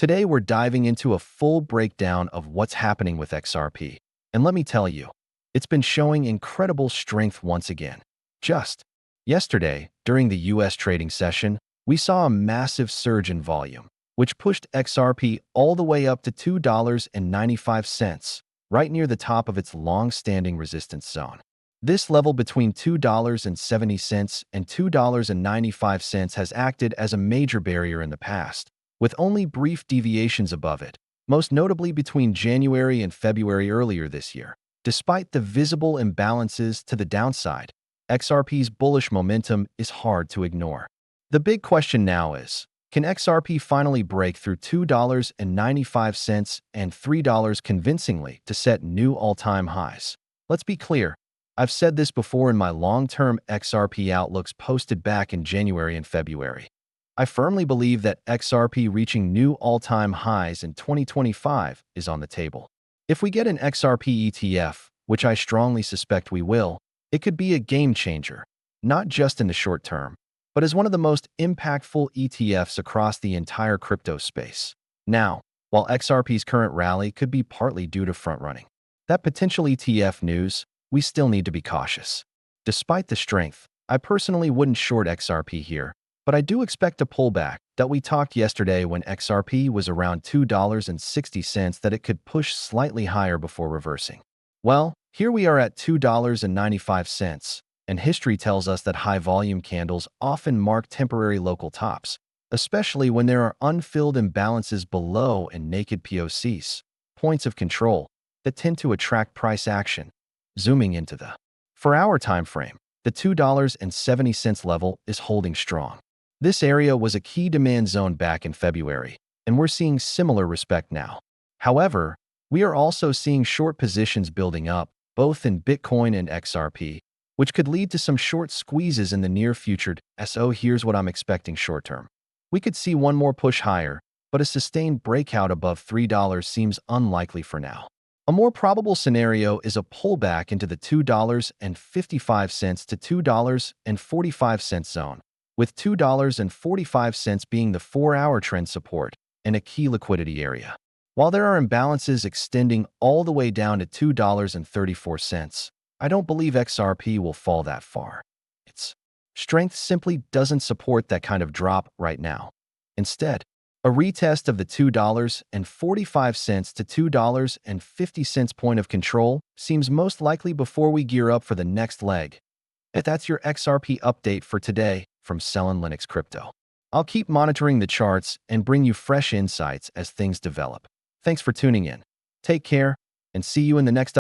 Today, we're diving into a full breakdown of what's happening with XRP. And let me tell you, it's been showing incredible strength once again. Just yesterday, during the US trading session, we saw a massive surge in volume, which pushed XRP all the way up to $2.95, right near the top of its long-standing resistance zone. This level between $2.70 and $2.95 has acted as a major barrier in the past, with only brief deviations above it, most notably between January and February earlier this year. Despite the visible imbalances to the downside, XRP's bullish momentum is hard to ignore. The big question now is, can XRP finally break through $2.95 and $3 convincingly to set new all-time highs? Let's be clear. I've said this before in my long-term XRP outlooks posted back in January and February. I firmly believe that XRP reaching new all-time highs in 2025 is on the table. If we get an XRP ETF, which I strongly suspect we will, it could be a game changer, not just in the short term, but as one of the most impactful ETFs across the entire crypto space. Now, while XRP's current rally could be partly due to front-running that potential ETF news, we still need to be cautious. Despite the strength, I personally wouldn't short XRP here, but I do expect a pullback that we talked yesterday when XRP was around $2.60 that it could push slightly higher before reversing. Well, here we are at $2.95, and history tells us that high-volume candles often mark temporary local tops, especially when there are unfilled imbalances below and naked POCs, points of control, that tend to attract price action. Zooming into the 4-hour time frame, the $2.70 level is holding strong. This area was a key demand zone back in February, and we're seeing similar respect now. However, we are also seeing short positions building up, both in Bitcoin and XRP, which could lead to some short squeezes in the near future. So here's what I'm expecting short-term. We could see one more push higher, but a sustained breakout above $3 seems unlikely for now. A more probable scenario is a pullback into the $2.55 to $2.45 zone, with $2.45 being the 4-hour trend support and a key liquidity area. While there are imbalances extending all the way down to $2.34, I don't believe XRP will fall that far. Its strength simply doesn't support that kind of drop right now. Instead, a retest of the $2.45 to $2.50 point of control seems most likely before we gear up for the next leg. And that's your XRP update for today from Selin Linux Crypto. I'll keep monitoring the charts and bring you fresh insights as things develop. Thanks for tuning in. Take care, and see you in the next